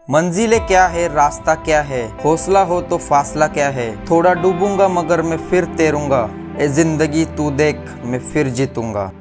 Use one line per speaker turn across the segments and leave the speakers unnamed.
मंजिलें क्या है, रास्ता क्या है, हौसला हो तो फासला क्या है, थोड़ा डूबूंगा मगर मैं फिर तैरूंगा, ए जिंदगी तू देख मैं फिर जीतूंगा।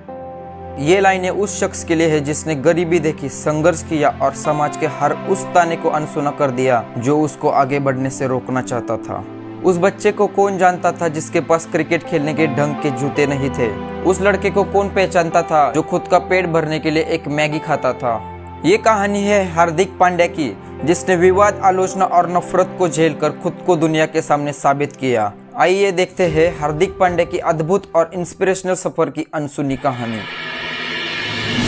ये लाइनें उस शख्स के लिए है जिसने गरीबी देखी, संघर्ष किया और समाज के हर उस ताने को अनसुना कर दिया जो उसको आगे बढ़ने से रोकना चाहता था। उस बच्चे को कौन जानता था जिसके पास क्रिकेट खेलने के ढंग के जूते नहीं थे। उस लड़के को कौन पहचानता था जो खुद का पेट भरने के लिए एक मैगी खाता था। ये कहानी है हार्दिक पांड्या की, जिसने विवाद, आलोचना और नफरत को झेलकर खुद को दुनिया के सामने साबित किया। आइए देखते हैं हार्दिक पांड्या की अद्भुत और इंस्पिरेशनल सफर की अनसुनी कहानी।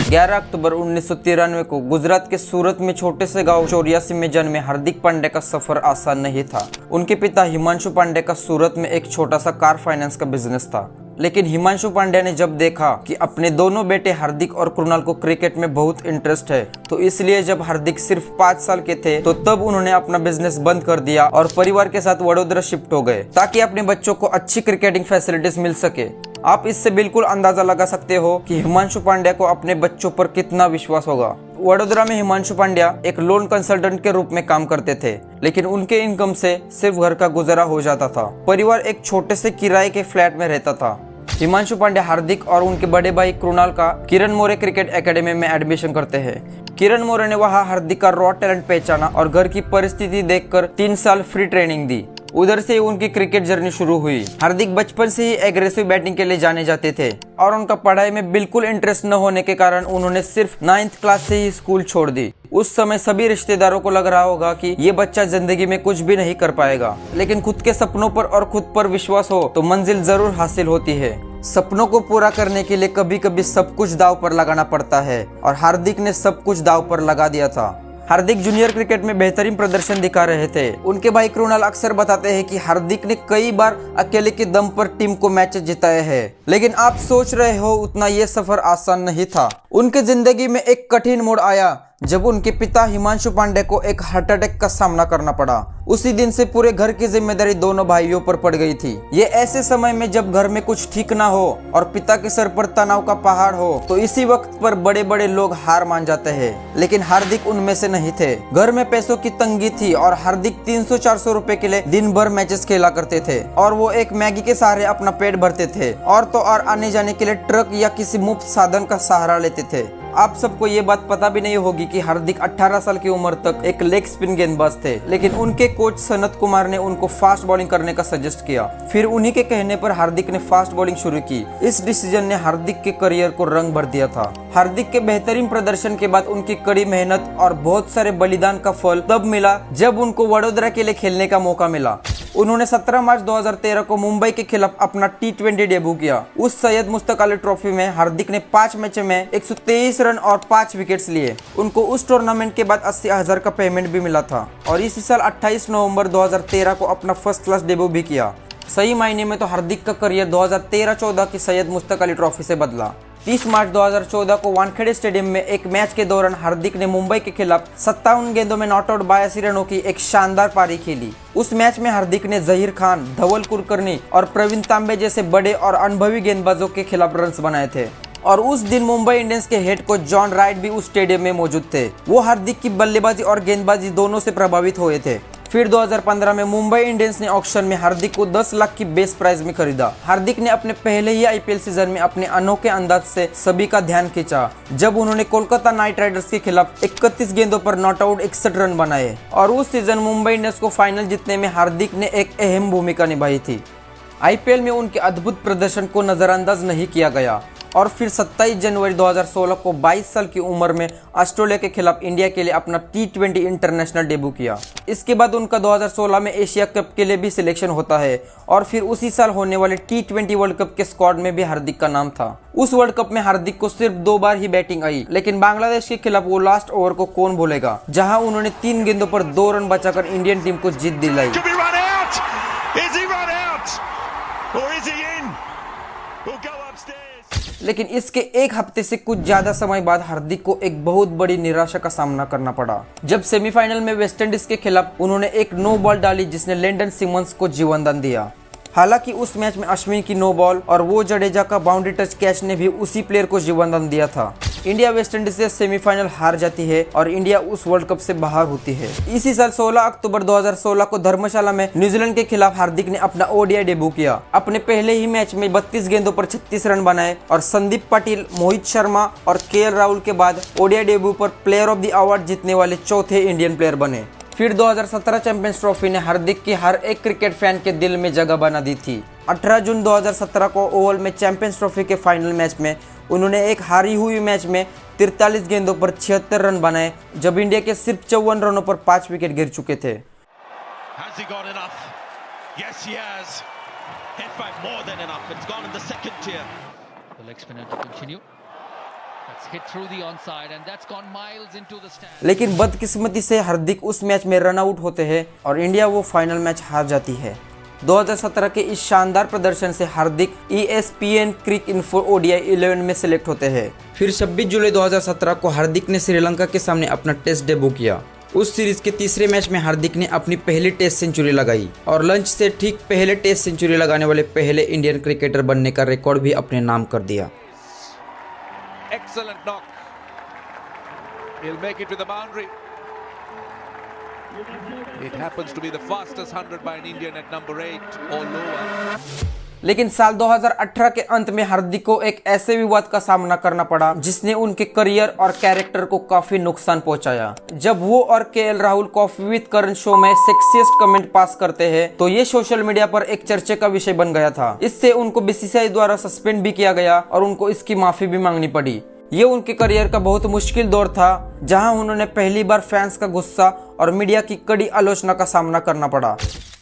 11 अक्टूबर 1993 को गुजरात के सूरत में छोटे से गांव चौरियासी में जन्मे हार्दिक पांड्या का सफर आसान नहीं था। उनके पिता हिमांशु पांड्या का सूरत में एक छोटा सा कार फाइनेंस का बिजनेस था। लेकिन हिमांशु पांड्या ने जब देखा कि अपने दोनों बेटे हार्दिक और कृणाल को क्रिकेट में बहुत इंटरेस्ट है, तो इसलिए जब हार्दिक सिर्फ 5 साल के थे तो तब उन्होंने अपना बिजनेस बंद कर दिया और परिवार के साथ वडोदरा शिफ्ट हो गए ताकि अपने बच्चों को अच्छी क्रिकेटिंग फैसिलिटीज मिल सके। आप इससे बिल्कुल अंदाजा लगा सकते हो कि हिमांशु पांड्या को अपने बच्चों पर कितना विश्वास होगा। वडोदरा में हिमांशु पांड्या एक लोन कंसल्टेंट के रूप में काम करते थे, लेकिन उनके इनकम से सिर्फ घर का गुजारा हो जाता था। परिवार एक छोटे से किराए के फ्लैट में रहता था। हिमांशु पांड्या हार्दिक और उनके बड़े भाई कृणाल का किरण मोरे क्रिकेट एकेडमी में एडमिशन करते हैं। किरण मोरे ने वहां हार्दिक का रॉ टैलेंट पहचाना और घर की परिस्थिति देखकर 3 साल फ्री ट्रेनिंग दी। उधर से उनकी क्रिकेट जर्नी शुरू हुई। हार्दिक बचपन से ही एग्रेसिव बैटिंग के लिए जाने जाते थे और उनका पढ़ाई में बिल्कुल इंटरेस्ट न होने के कारण उन्होंने सिर्फ 9th क्लास से ही स्कूल छोड़ दी। उस समय सभी रिश्तेदारों को लग रहा होगा कि ये बच्चा जिंदगी में कुछ भी नहीं कर पाएगा, लेकिन खुद के सपनों पर और खुद पर विश्वास हो तो मंजिल जरूर हासिल होती है। सपनों को पूरा करने के लिए कभी कभी सब कुछ दांव पर लगाना पड़ता है और हार्दिक ने सब कुछ दांव पर लगा दिया था। हार्दिक जूनियर क्रिकेट में बेहतरीन प्रदर्शन दिखा रहे थे। उनके भाई कृणाल अक्सर बताते हैं कि हार्दिक ने कई बार अकेले के दम पर टीम को मैच जिताए हैं, लेकिन आप सोच रहे हो उतना ये सफर आसान नहीं था। उनके जिंदगी में एक कठिन मोड़ आया जब उनके पिता हिमांशु पांड्या को एक हार्ट अटैक का सामना करना पड़ा। उसी दिन से पूरे घर की जिम्मेदारी दोनों भाइयों पर पड़ गई थी। ये ऐसे समय में जब घर में कुछ ठीक ना हो और पिता के सर पर तनाव का पहाड़ हो, तो इसी वक्त पर बड़े बड़े लोग हार मान जाते हैं, लेकिन हार्दिक उनमें से नहीं थे। घर में पैसों की तंगी थी और हार्दिक 300-400 रुपए के लिए दिन भर मैचेस खेला करते थे और वो एक मैगी के सहारे अपना पेट भरते थे और तो और आने जाने के लिए ट्रक या किसी मुफ्त साधन का सहारा लेते थे। आप सबको ये बात पता भी नहीं होगी कि हार्दिक 18 साल की उम्र तक एक लेग स्पिन गेंदबाज थे, लेकिन उनके कोच सनत कुमार ने उनको फास्ट बॉलिंग करने का सजेस्ट किया। फिर उन्हीं के कहने पर हार्दिक ने फास्ट बॉलिंग शुरू की। इस डिसीजन ने हार्दिक के करियर को रंग भर दिया था। हार्दिक के बेहतरीन प्रदर्शन के बाद उनकी कड़ी मेहनत और बहुत सारे बलिदान का फल तब मिला जब उनको वडोदरा के लिए खेलने का मौका मिला। उन्होंने 17 मार्च 2013 को मुंबई के खिलाफ अपना T20 डेब्यू किया। उस सैयद मुश्ताक अली ट्रॉफी में हार्दिक ने 5 मैचों में 123 रन और 5 विकेट्स लिए। उनको उस टूर्नामेंट के बाद 80,000 का पेमेंट भी मिला था और इसी साल 28 नवंबर 2013 को अपना फर्स्ट क्लास डेब्यू भी किया। सही मायने में तो हार्दिक का करियर 2013-14 की सैयद मुश्ताक अली ट्रॉफी से बदला। 30 मार्च 2014 को वानखेड़े स्टेडियम में एक मैच के दौरान हार्दिक ने मुंबई के खिलाफ 57 गेंदों में नॉट आउट 82 रनों की एक शानदार पारी खेली। उस मैच में हार्दिक ने जहीर खान, धवल कुलकर्णी और प्रवीण तांबे जैसे बड़े और अनुभवी गेंदबाजों के खिलाफ रन्स बनाए थे और उस दिन मुंबई इंडियंस के हेड कोच जॉन राइट भी उस स्टेडियम में मौजूद थे। वो हार्दिक की बल्लेबाजी और गेंदबाजी दोनों से प्रभावित हुए थे। फिर 2015 में मुंबई इंडियंस ने ऑक्शन में हार्दिक को 10 लाख की बेस प्राइस में खरीदा। हार्दिक ने अपने पहले ही IPL सीजन में अपने अनोखे अंदाज से सभी का ध्यान खींचा जब उन्होंने कोलकाता नाइट राइडर्स के खिलाफ 31 गेंदों पर नॉट आउट 61 रन बनाए और उस सीजन मुंबई इंडियंस को फाइनल जीतने में हार्दिक ने एक अहम भूमिका निभाई थी। IPL में उनके अद्भुत प्रदर्शन को नजरअंदाज नहीं किया गया और फिर 27 जनवरी 2016 को 22 साल की उम्र में ऑस्ट्रेलिया के खिलाफ इंडिया के लिए अपना T20 इंटरनेशनल डेब्यू किया। इसके बाद उनका 2016 में एशिया कप के लिए भी सिलेक्शन होता है और फिर उसी साल होने वाले T20 वर्ल्ड कप के स्क्वाड में भी हार्दिक का नाम था। उस वर्ल्ड कप में हार्दिक को सिर्फ 2 बार ही बैटिंग आई, लेकिन बांग्लादेश के खिलाफ वो लास्ट ओवर को कौन भूलेगा, जहां उन्होंने 3 गेंदों पर 2 रन बचाकर इंडियन टीम को जीत दिलाई। लेकिन इसके एक हफ्ते से कुछ ज्यादा समय बाद हार्दिक को एक बहुत बड़ी निराशा का सामना करना पड़ा जब सेमीफाइनल में वेस्टइंडीज के खिलाफ उन्होंने एक नो बॉल डाली जिसने लैंडन सिमंस को जीवनदान दिया। हालांकि उस मैच में अश्विन की नो बॉल और वो जडेजा का बाउंड्री टच कैच ने भी उसी प्लेयर को जीवनदान दिया था। इंडिया वेस्ट इंडीज से सेमीफाइनल हार जाती है और इंडिया उस वर्ल्ड कप से बाहर होती है। इसी साल 16 अक्टूबर 2016 को धर्मशाला में न्यूजीलैंड के खिलाफ हार्दिक ने अपना ओडीआई डेब्यू किया। अपने पहले ही मैच में 32 गेंदों पर 36 रन बनाए और संदीप पाटिल, मोहित शर्मा और केएल राहुल के बाद ओडीआई डेब्यू पर प्लेयर ऑफ द अवार्ड जीतने वाले चौथे इंडियन प्लेयर बने। फिर 2017 चैंपियंस ट्रॉफी ने हार्दिक की हर एक क्रिकेट फैन के दिल में जगह बना दी थी। 18 जून 2017 को ओवल में चैंपियंस ट्रॉफी के फाइनल मैच में उन्होंने एक हारी हुई मैच में 43 गेंदों पर 76 रन बनाए, जब इंडिया के सिर्फ 54 रनों पर 5 विकेट गिर चुके थे। लेकिन बदकिस्मती से हार्दिक उस मैच में रन आउट होते हैं और इंडिया वो फाइनल मैच हार जाती है। 2017 के इस शानदार प्रदर्शन से हार्दिक ESPN क्रिक इन्फो ओडीआई 11 में सिलेक्ट होते हैं। फिर 26 जुलाई 2017 को हार्दिक ने श्रीलंका के सामने अपना टेस्ट डेब्यू किया। उस सीरीज के तीसरे मैच में हार्दिक ने अपनी पहली टेस्ट सेंचुरी लगाई और लंच से ठीक पहले टेस्ट सेंचुरी लगाने वाले पहले इंडियन क्रिकेटर बनने का रिकॉर्ड भी अपने नाम कर दिया।
Excellent knock. He'll make it to the boundary. It happens to be the fastest 100 by an Indian at number 8 or lower.
लेकिन साल 2018 के अंत में हार्दिक को एक ऐसे विवाद का सामना करना पड़ा जिसने उनके करियर और कैरेक्टर को काफी नुकसान पहुंचाया। जब वो और KL Rahul coffee with Karan show में सेक्सिएस्ट कमेंट पास करते हैं तो ये सोशल मीडिया पर एक चर्चे का विषय बन गया था। इससे उनको बीसीसीआई द्वारा सस्पेंड भी किया गया और उनको इसकी माफी भी मांगनी पड़ी। ये उनके करियर का बहुत मुश्किल दौर था जहां उन्होंने पहली बार फैंस का गुस्सा और मीडिया की कड़ी आलोचना का सामना करना पड़ा।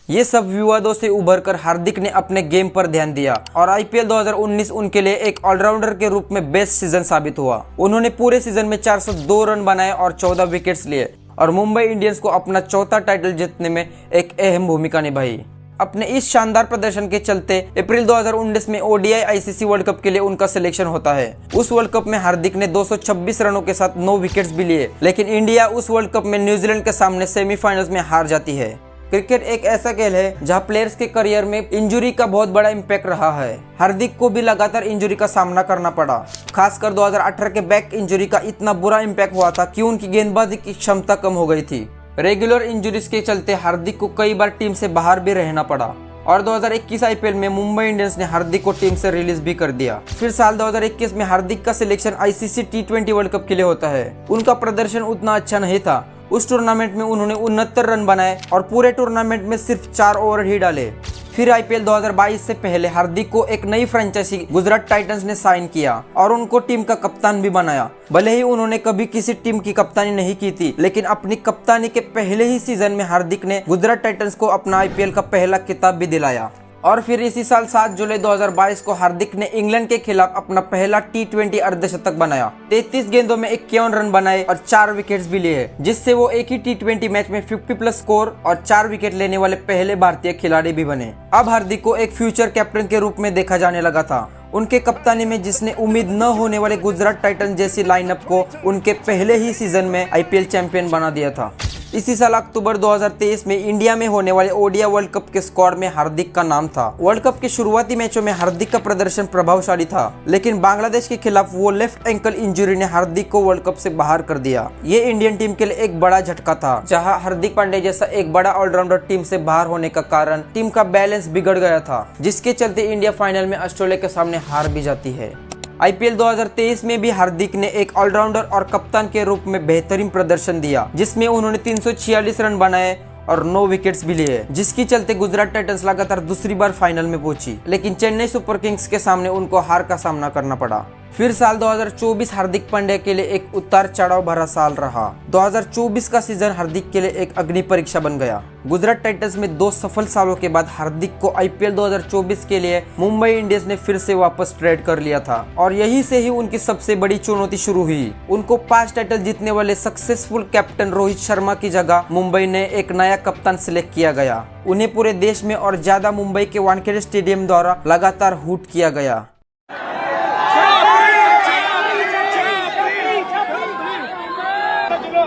ये सब विवादों से उभरकर हार्दिक ने अपने गेम पर ध्यान दिया और आईपीएल 2019 उनके लिए एक ऑलराउंडर के रूप में बेस्ट सीजन साबित हुआ। उन्होंने पूरे सीजन में 402 रन बनाए और 14 विकेट्स लिए और मुंबई इंडियंस को अपना चौथा टाइटल जीतने में एक अहम भूमिका निभाई। अपने इस शानदार प्रदर्शन के चलते अप्रैल 2019 में ओडीआई आईसीसी वर्ल्ड कप के लिए उनका सिलेक्शन होता है। उस वर्ल्ड कप में हार्दिक ने 226 रनों के साथ 9 विकेट्स भी लिए, लेकिन इंडिया उस वर्ल्ड कप में न्यूजीलैंड के सामने सेमीफाइनल्स में हार जाती है। क्रिकेट एक ऐसा खेल है जहां प्लेयर्स के करियर में इंजरी का बहुत बड़ा इम्पैक्ट रहा है। हार्दिक को भी लगातार इंजरी का सामना करना पड़ा। खासकर 2018 के बैक इंजरी का इतना बुरा इम्पैक्ट हुआ था कि उनकी गेंदबाजी की क्षमता कम हो गई थी। रेगुलर इंजरीज के चलते हार्दिक को कई बार टीम से बाहर भी रहना पड़ा और 2021 आईपीएल में मुंबई इंडियंस ने हार्दिक को टीम से रिलीज भी कर दिया। फिर साल 2021 में हार्दिक का selection ICC T20 world cup के लिए होता है। उनका प्रदर्शन उतना अच्छा नहीं था। उस टूर्नामेंट में उन्होंने 69 रन बनाए और पूरे टूर्नामेंट में सिर्फ 4 ओवर ही डाले। फिर आईपीएल 2022 से पहले हार्दिक को एक नई फ्रेंचाइजी गुजरात टाइटंस ने साइन किया और उनको टीम का कप्तान भी बनाया। भले ही उन्होंने कभी किसी टीम की कप्तानी नहीं की थी, लेकिन अपनी कप्तानी के पहले ही सीजन में हार्दिक ने गुजरात टाइटंस को अपना आईपीएल का पहला खिताब भी दिलाया। और फिर इसी साल 7 जुलाई 2022 को हार्दिक ने इंग्लैंड के खिलाफ अपना पहला T20 अर्धशतक बनाया। 33 गेंदों में 51 रन बनाए और 4 विकेट्स भी लिए, जिससे वो एक ही T20 मैच में 50+ स्कोर और 4 विकेट लेने वाले पहले भारतीय खिलाड़ी भी बने। अब हार्दिक को एक फ्यूचर कैप्टन के रूप में देखा जाने लगा था। उनके कप्तानी में जिसने उम्मीद न होने वाले गुजरात टाइटंस जैसी लाइनअप को उनके पहले ही सीजन में आईपीएल चैंपियन बना दिया था। इसी साल अक्टूबर 2023 में इंडिया में होने वाले ओडीआई वर्ल्ड कप के स्क्वाड में हार्दिक का नाम था। वर्ल्ड कप के शुरुआती मैचों में हार्दिक का प्रदर्शन प्रभावशाली था, लेकिन बांग्लादेश के खिलाफ वो लेफ्ट एंकल इंजरी ने हार्दिक को वर्ल्ड कप से बाहर कर दिया। ये इंडियन टीम के लिए एक बड़ा झटका था, जहां हार्दिक पांड्या जैसा एक बड़ा ऑलराउंडर टीम से बाहर होने का कारण टीम का बैलेंस बिगड़ गया था, जिसके चलते इंडिया फाइनल में ऑस्ट्रेलिया के सामने हार भी जाती है। आईपीएल 2023 में भी हार्दिक ने एक ऑलराउंडर और कप्तान के रूप में बेहतरीन प्रदर्शन दिया, जिसमें उन्होंने 346 रन बनाए और 9 विकेट्स भी लिए, जिसके चलते गुजरात टाइटंस लगातार दूसरी बार फाइनल में पहुंची, लेकिन चेन्नई सुपर किंग्स के सामने उनको हार का सामना करना पड़ा। फिर साल 2024 हार्दिक पांड्या के लिए एक उतार चढ़ाव भरा साल रहा। 2024 का सीजन हार्दिक के लिए एक अग्नि परीक्षा बन गया। गुजरात टाइटंस में 2 सफल सालों के बाद हार्दिक को आईपीएल 2024 के लिए मुंबई इंडियंस ने फिर से वापस ट्रेड कर लिया था और यहीं से ही उनकी सबसे बड़ी चुनौती शुरू हुई। उनको 5 टाइटल जीतने वाले सक्सेसफुल कैप्टन रोहित शर्मा की जगह मुंबई ने एक नया कप्तान सिलेक्ट किया गया। उन्हें पूरे देश में और ज्यादा मुंबई के वानखेड़े स्टेडियम द्वारा लगातार हूट किया गया।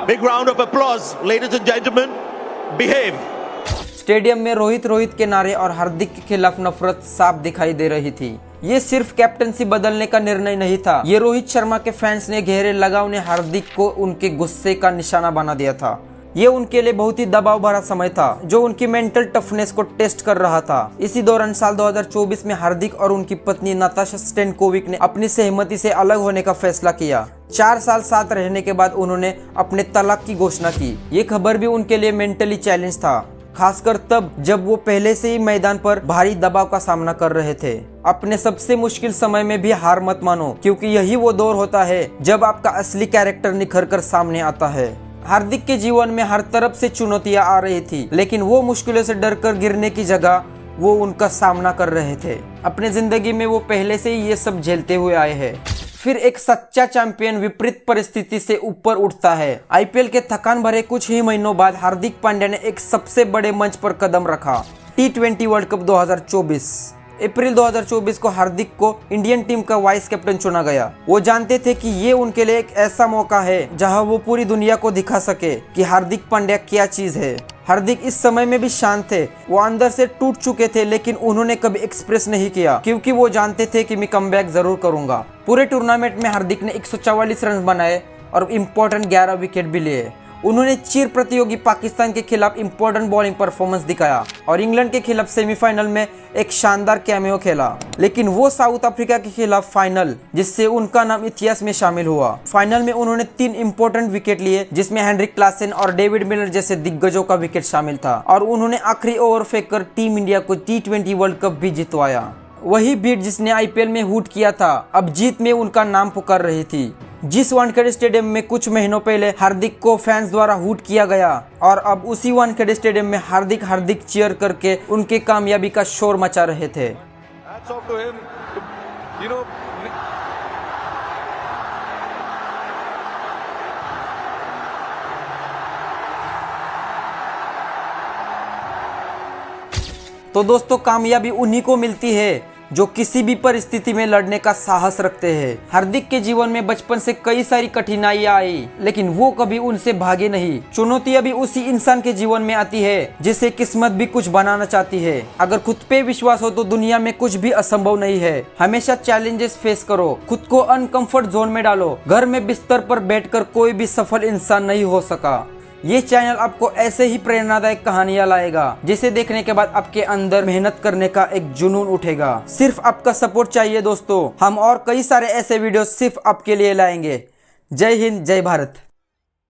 Big round of applause, ladies and gentlemen. Behave.
Stadium में रोहित के नारे और हार्दिक के खिलाफ नफरत साफ दिखाई दे रही थी। ये सिर्फ कैप्टनसी बदलने का निर्णय नहीं था, ये रोहित शर्मा के फैंस ने गहरे लगाव ने हार्दिक को उनके गुस्से का निशाना बना दिया था। ये उनके लिए बहुत ही दबाव भरा समय था जो उनकी मेंटल टफनेस को टेस्ट कर रहा था। इसी दौरान साल 2024 में हार्दिक और उनकी पत्नी नाताशा स्टैनकोविक ने अपनी सहमति से अलग होने का फैसला किया। 4 साल साथ रहने के बाद उन्होंने अपने तलाक की घोषणा की। ये खबर भी उनके लिए मेंटली चैलेंज था, खासकर तब जब वो पहले से ही मैदान पर भारी दबाव का सामना कर रहे थे। अपने सबसे मुश्किल समय में भी हार मत मानो, क्योंकि यही वो दौर होता है जब आपका असली कैरेक्टर निखर कर सामने आता है। हार्दिक के जीवन में हर तरफ से चुनौतियां आ रही थी, लेकिन वो मुश्किलों से डरकर गिरने की जगह वो उनका सामना कर रहे थे। अपने जिंदगी में वो पहले से ही ये सब झेलते हुए आए हैं। फिर एक सच्चा चैंपियन विपरीत परिस्थिति से ऊपर उठता है। आईपीएल के थकान भरे कुछ ही महीनों बाद हार्दिक पांड्या ने एक सबसे बड़े मंच पर कदम रखा, T20 वर्ल्ड कप 2024। अप्रैल 2024 को हार्दिक को इंडियन टीम का वाइस कैप्टन चुना गया। वो जानते थे कि ये उनके लिए एक ऐसा मौका है जहां वो पूरी दुनिया को दिखा सके कि हार्दिक पांड्या क्या चीज है। हार्दिक इस समय में भी शांत थे, वो अंदर से टूट चुके थे, लेकिन उन्होंने कभी एक्सप्रेस नहीं किया, क्योंकि वो जानते थे कि मैं कमबैक जरूर करूंगा। पूरे टूर्नामेंट में हार्दिक ने 144 रन बनाए और इम्पोर्टेंट 11 विकेट भी लिए। उन्होंने चिर प्रतियोगी पाकिस्तान के खिलाफ इम्पोर्टेंट बॉलिंग परफॉर्मेंस दिखाया और इंग्लैंड के खिलाफ सेमीफाइनल में एक शानदार कैमियो खेला। लेकिन वो साउथ अफ्रीका के खिलाफ फाइनल, जिससे उनका नाम इतिहास में शामिल हुआ। फाइनल में उन्होंने 3 इम्पोर्टेंट विकेट लिए, जिसमें हेनरिक क्लासेन और डेविड मिलर जैसे दिग्गजों का विकेट शामिल था, और उन्होंने आखिरी ओवर फेंककर टीम इंडिया को T20 वर्ल्ड कप भी जितवाया। वही बीट जिसने आईपीएल में हुट किया था, अब जीत में उनका नाम पुकार रही थी। जिस वानखेड़े स्टेडियम में कुछ महीनों पहले हार्दिक को फैंस द्वारा हुट किया गया, और अब उसी वानखेड़े स्टेडियम में हार्दिक चीयर करके उनके कामयाबी का शोर मचा रहे थे।
Hats off to him. You know,
तो दोस्तों, कामयाबी उन्हीं को मिलती है जो किसी भी परिस्थिति में लड़ने का साहस रखते हैं। हार्दिक के जीवन में बचपन से कई सारी कठिनाइयां आई, लेकिन वो कभी उनसे भागे नहीं। चुनौतियां भी उसी इंसान के जीवन में आती है जिसे किस्मत भी कुछ बनाना चाहती है। अगर खुद पे विश्वास हो तो दुनिया में कुछ भी असंभव नहीं है। हमेशा चैलेंजेस फेस करो, खुद को अनकंफर्ट जोन में डालो। घर में बिस्तर पर बैठकर कोई भी सफल इंसान नहीं हो सका। ये चैनल आपको ऐसे ही प्रेरणादायक कहानियां लाएगा, जिसे देखने के बाद आपके अंदर मेहनत करने का एक जुनून उठेगा। सिर्फ आपका सपोर्ट चाहिए दोस्तों। हम और कई सारे ऐसे वीडियो सिर्फ आपके लिए लाएंगे। जय हिंद, जय भारत।